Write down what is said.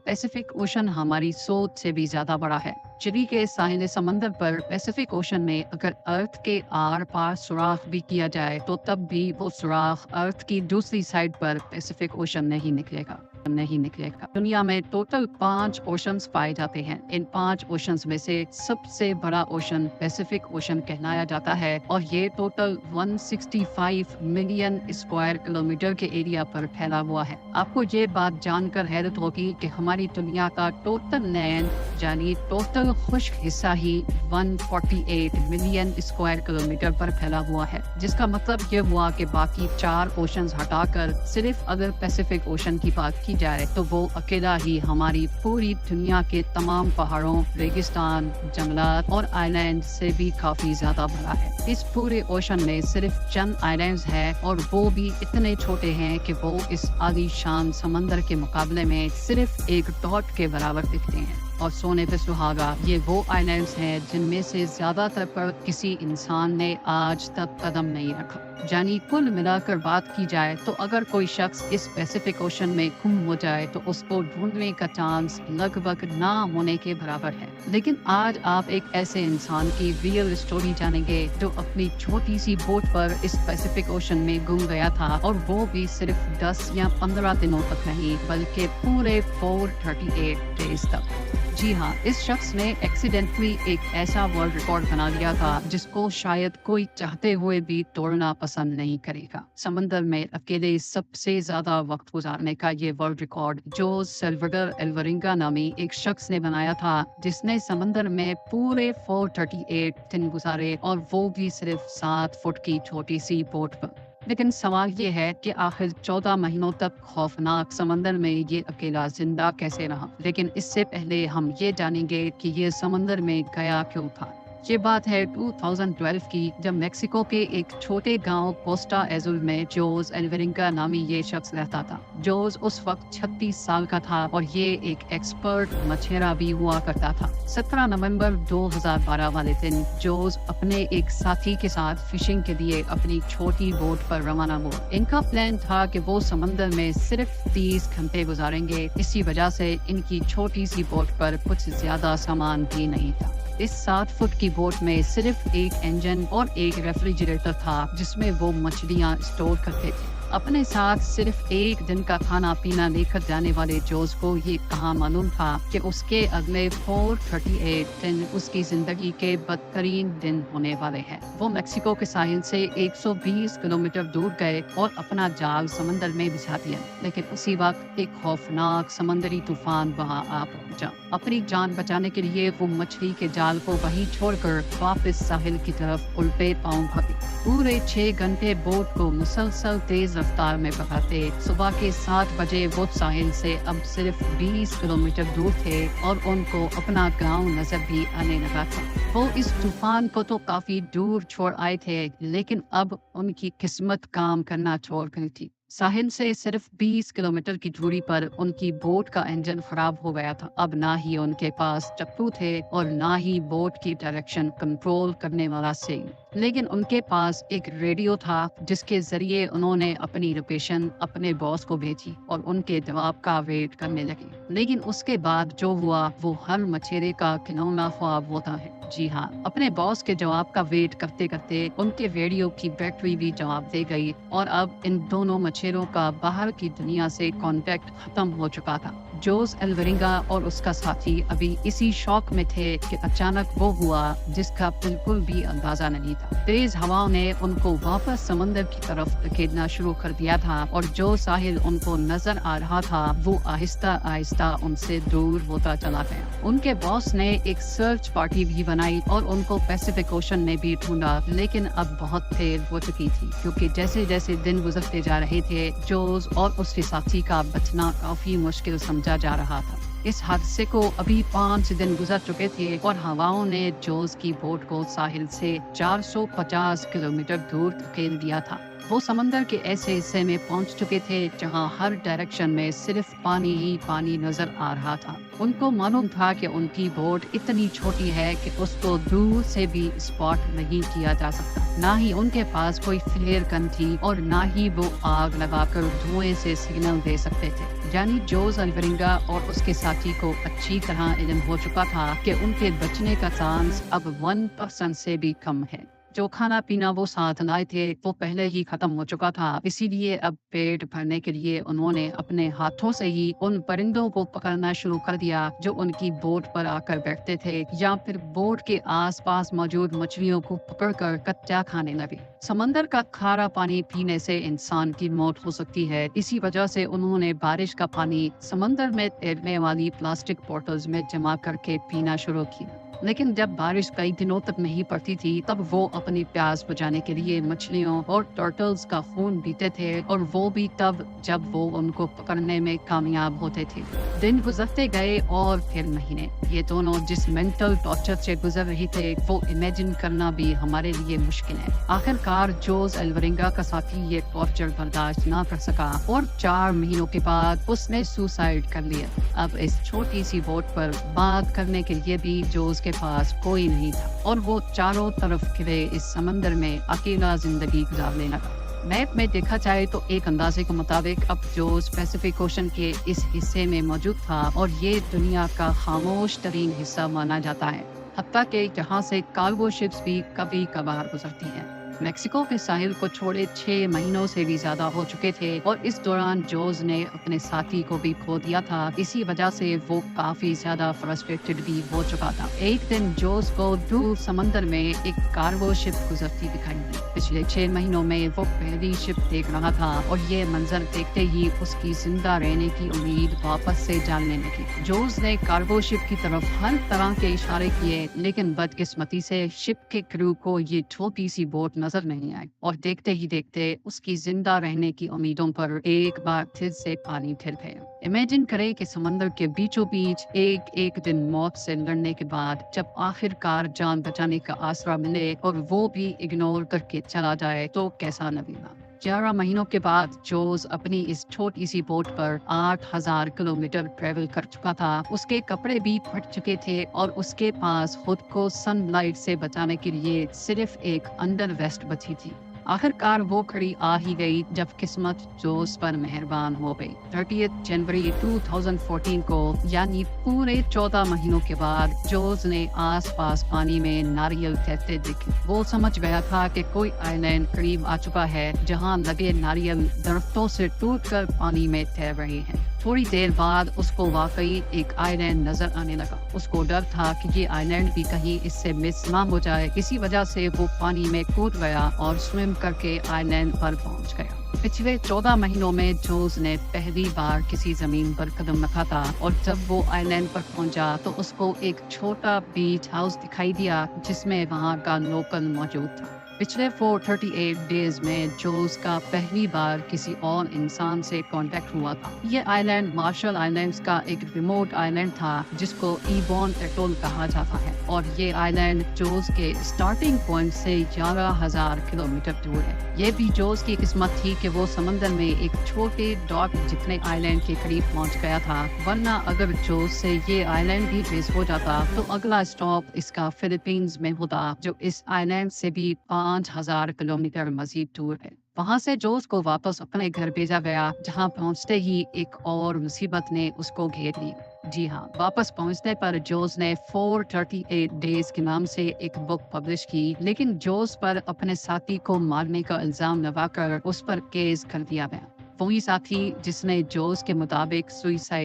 Pacific ocean हमारी सोच से भी ज्यादा बड़ा है। चिली के साहिल समंदर पर पैसिफिक ओशन में अगर अर्थ के आर पार सुराख भी किया जाए तो तब भी वो सुराख अर्थ की दूसरी साइड पर पैसिफिक ओशन नहीं निकलेगा। दुनिया में टोटल 5 ओशंस पाए जाते हैं। इन 5 ओशंस में से सबसे बड़ा ओशन पैसिफिक ओशन कहलाया जाता है और ये टोटल 165 मिलियन स्क्वायर किलोमीटर के एरिया पर फैला हुआ है। आपको ये बात जानकर हैरत होगी कि हमारी दुनिया का टोटल लैंड यानी टोटल खुश्क हिस्सा ही 148 मिलियन स्क्वायर किलोमीटर पर फैला हुआ है, जिसका मतलब ये हुआ कि बाकी 4 ओशंस हटाकर सिर्फ अगर पैसिफिक ओशन की बात की जाए तो वो अकेला ही हमारी पूरी दुनिया के तमाम पहाड़ों, रेगिस्तान, जंगलात और आइलैंड से भी काफी ज्यादा बड़ा है। इस पूरे ओशन में सिर्फ चंद आइलैंड्स हैं और वो भी इतने छोटे हैं कि वो इस आलीशान समंदर के मुकाबले में सिर्फ एक डॉट के बराबर दिखते हैं। और सोने पे सुहागा ये वो आइलैंड्स हैं जिनमें से ज्यादातर पर किसी इंसान ने आज तक कदम नहीं रखा। यानी कुल मिलाकर बात की जाए तो अगर कोई शख्स इस पैसिफिक ओशन में गुम हो जाए तो उसको ढूंढने का चांस लगभग ना होने के बराबर है। लेकिन आज आप एक ऐसे इंसान की रियल स्टोरी जानेंगे जो अपनी छोटी सी बोट पर इस पैसिफिक ओशन में गुम गया था, और वो भी सिर्फ 10 या 15 दिनों तक नहीं बल्कि पूरे 438 डेज तक। जी हाँ, इस शख्स ने एक्सीडेंटली एक ऐसा वर्ल्ड रिकॉर्ड बना लिया था जिसको शायद कोई चाहते हुए भी तोड़ना पसंद नहीं करेगा। समंदर में अकेले सबसे ज्यादा वक्त गुजारने का ये वर्ल्ड रिकॉर्ड जोस सल्वाडोर एल्वरिंगा नामी एक शख्स ने बनाया था, जिसने समंदर में पूरे 438 दिन गुजारे और वो भी सिर्फ 7 फुट की छोटी सी बोट पर। लेकिन सवाल ये है कि आखिर 14 महीनों तक खौफनाक समंदर में ये अकेला जिंदा कैसे रहा। लेकिन इससे पहले हम ये जानेंगे कि ये समंदर में गया क्यों था। ये बात है 2012 की, जब मेक्सिको के एक छोटे गांव कोस्टा एजुल में जोस एल्वरिंगा नामी ये शख्स रहता था। जोस उस वक्त 36 साल का था और ये एक एक्सपर्ट मछेरा भी हुआ करता था। 17 नवंबर 2012 वाले दिन जोस अपने एक साथी के साथ फिशिंग के लिए अपनी छोटी बोट पर रवाना हुआ। इनका प्लान था कि वो समंदर में सिर्फ 30 घंटे गुजारेंगे। इसी वजह से इनकी छोटी सी बोट पर कुछ ज्यादा सामान भी नहीं था। इस 7 फुट की बोट में सिर्फ एक इंजन और एक रेफ्रिजरेटर था जिसमें वो मछलियां स्टोर करते थे। अपने साथ सिर्फ एक दिन का खाना पीना लेकर जाने वाले जोस को ये कहाँ मालूम था कि उसके अगले 438 दिन उसकी जिंदगी के बदतरीन दिन होने वाले हैं। वो मेक्सिको के साहिल से 120 किलोमीटर दूर गए और अपना जाल समंदर में बिछा दिया, लेकिन उसी वक्त एक खौफनाक समंदरी तूफान वहां आ पहुंचा। अपनी जान बचाने के लिए वो मछली के जाल को वहीं छोड़कर वापस साहिल की तरफ उल्टे पांव भागी। पूरे 6 घंटे बोट को मुसलसल तेज रफ्तार में भगाते सुबह के 7 बजे वो साहिल से अब सिर्फ 20 किलोमीटर दूर थे और उनको अपना गांव नजर भी आने लगा था। वो इस तूफान को तो काफी दूर छोड़ आए थे, लेकिन अब उनकी किस्मत काम करना छोड़ गई थी। साहिल से सिर्फ 20 किलोमीटर की दूरी पर उनकी बोट का इंजन खराब हो गया था। अब ना ही उनके पास चप्पू थे और ना ही बोट की डायरेक्शन कंट्रोल करने वाला सिग्नल, लेकिन उनके पास एक रेडियो था जिसके जरिए उन्होंने अपनी लोकेशन अपने बॉस को भेजी और उनके जवाब का वेट करने लगे। लेकिन उसके बाद जो हुआ वो हर मछेरे का घिनौना ख्वाब होता है। जी हाँ, अपने बॉस के जवाब का वेट करते करते उनके रेडियो की बैटरी भी जवाब दे गई और अब इन दोनों मछेरों का बाहर की दुनिया से कांटेक्ट खत्म हो चुका था। जोस एल्वरिंगा और उसका साथी अभी इसी शौक में थे कि अचानक वो हुआ जिसका बिल्कुल भी अंदाजा नहीं था। तेज हवाओं ने उनको वापस समंदर की तरफ धकेलना शुरू कर दिया था और जो साहिल उनको नजर आ रहा था वो आहिस्ता आहिस्ता उनसे दूर होता चला गया। उनके बॉस ने एक सर्च पार्टी भी बनाई और उनको पैसिफिक ओशन में भी ढूंढा, लेकिन अब बहुत देर हो चुकी थी क्योंकि जैसे जैसे दिन गुजरते जा रहे थे जोस और उसके साथी का बचना काफी मुश्किल समझा जा रहा था। इस हादसे को अभी 5 दिन गुजर चुके थे और हवाओं ने जोस की बोट को साहिल से 450 किलोमीटर दूर धकेल दिया था। वो समंदर के ऐसे हिस्से में पहुंच चुके थे जहां हर डायरेक्शन में सिर्फ पानी ही पानी नजर आ रहा था। उनको मालूम था कि उनकी बोट इतनी छोटी है कि उसको दूर से भी स्पॉट नहीं किया जा सकता। ना ही उनके पास कोई फ्लेयर गन थी और ना ही वो आग लगाकर धुएं से सिग्नल दे सकते थे। यानी जोस अल्वरिंगा और उसके साथी को अच्छी तरह इल्म हो चुका था कि उनके बचने का चांस अब 1% से भी कम है। जो खाना पीना वो साथ लाए थे वो पहले ही खत्म हो चुका था, इसीलिए अब पेट भरने के लिए उन्होंने अपने हाथों से ही उन परिंदों को पकड़ना शुरू कर दिया जो उनकी बोट पर आकर बैठते थे, या फिर बोट के आसपास मौजूद मछलियों को पकड़कर कच्चा खाने लगे। समंदर का खारा पानी पीने से इंसान की मौत हो सकती है, इसी वजह से उन्होंने बारिश का पानी समंदर में तैरने वाली प्लास्टिक बोतल्स में जमा करके पीना शुरू किया। लेकिन जब बारिश कई दिनों तक नहीं पड़ती थी तब वो अपनी प्यास बुझाने के लिए मछलियों और टर्टल्स का खून पीते थे, और वो भी तब जब वो उनको पकड़ने में कामयाब होते थे। दिन गुजरते गए और फिर महीने। ये दोनों जिस मेंटल टॉर्चर से गुजर रहे थे वो इमेजिन करना भी हमारे लिए मुश्किल है। आखिरकार जोस अल्वरिंगा का साथी ये टॉर्चर बर्दाश्त ना कर सका और 4 महीनों के बाद उसने सुसाइड कर लिया। अब इस छोटी सी बोट पर बात करने के लिए भी जोस के पास कोई नहीं था और वो चारों तरफ घिरे इस समंदर में अकेला जिंदगी गुजारने लगा। मैप में देखा जाए तो एक अंदाजे के मुताबिक अब जोस पैसिफिक ओशन के इस हिस्से में मौजूद था और ये दुनिया का खामोश तरीन हिस्सा माना जाता है, हत्ता कि जहाँ से कार्गो शिप्स भी कभी कभार गुजरती हैं। मेक्सिको के साहिल को छोड़े 6 महीनों से भी ज्यादा हो चुके थे और इस दौरान जोस ने अपने साथी को भी खो दिया था। इसी वजह से वो काफी ज्यादा फ्रस्ट्रेटेड भी हो चुका था। एक दिन जोस को दूर समंदर में एक कार्गो शिप गुजरती दिखाई दी। पिछले 6 महीनों में वो पहली शिप देख रहा था और ये मंजर देखते ही उसकी जिंदा रहने की उम्मीद वापस से जानने लगी। जोस ने कार्गो शिप की तरफ हर तरह के इशारे किए, लेकिन बदकिस्मती से शिप के क्रू को ये छोटी सी बोट नजर नहीं आई और देखते ही देखते उसकी जिंदा रहने की उम्मीदों पर एक बार फिर से पानी फिर गया। इमेजिन करें कि समंदर के बीचों बीच एक दिन मौत से लड़ने के बाद जब आखिरकार जान बचाने का आसरा मिले और वो भी इग्नोर करके चला जाए तो कैसा लगेगा। 11 महीनों के बाद जोस अपनी इस छोटी सी बोट पर 8000 किलोमीटर ट्रेवल कर चुका था। उसके कपड़े भी फट चुके थे और उसके पास खुद को सनलाइट से बचाने के लिए सिर्फ एक अंडर वेस्ट बची थी। आखिरकार वो घड़ी आ ही गई जब किस्मत जोस पर मेहरबान हो गई। 30 जनवरी 2014 को, यानी पूरे 14 महीनों के बाद, जोस ने आसपास पानी में नारियल तैरते देखे। वो समझ गया था कि कोई आइलैंड करीब आ चुका है जहां लगे नारियल दरख्तों से टूटकर पानी में तैर रहे हैं। थोड़ी देर बाद उसको वाकई एक आइलैंड नजर आने लगा। उसको डर था कि ये आइलैंड भी कहीं इससे मिस ना हो जाए, इसी वजह से वो पानी में कूद गया और स्विम करके आइलैंड पर पहुंच गया। पिछले 14 महीनों में जोस ने पहली बार किसी जमीन पर कदम रखा था और जब वो आइलैंड पर पहुंचा तो उसको एक छोटा बीच हाउस दिखाई दिया जिसमें वहां का लोकल मौजूद था। पिछले 438 डेज में जोस का पहली बार किसी और इंसान से कांटेक्ट हुआ था। ये आइलैंड मार्शल आइलैंड्स का एक रिमोट आइलैंड था जिसको इबॉन एटोल कहा जाता है और ये आइलैंड जोस के स्टार्टिंग पॉइंट से 11,000 किलोमीटर दूर है। ये भी जोस की किस्मत थी कि वो समंदर में एक छोटे डॉट जितने आइलैंड के करीब पहुंच गया था, वरना अगर जोस से ये आइलैंड भी मिस हो जाता तो अगला स्टॉप इसका फिलीपींस में होता, जो इस आइलैंड से भी 5,000 किलोमीटर मजीद दूर है। वहां से जोस को वापस अपने घर भेजा गया, जहां पहुंचते ही एक और मुसीबत ने उसको घेर ली। जी हाँ, वापस पहुंचने पर जोस ने 438 डेज के नाम से एक बुक पब्लिश की, लेकिन जोस पर अपने साथी को मारने का इल्जाम लगाकर उस पर केस कर दिया गया। वही साथी जिसने जोस के मुताबिक सुइसाइड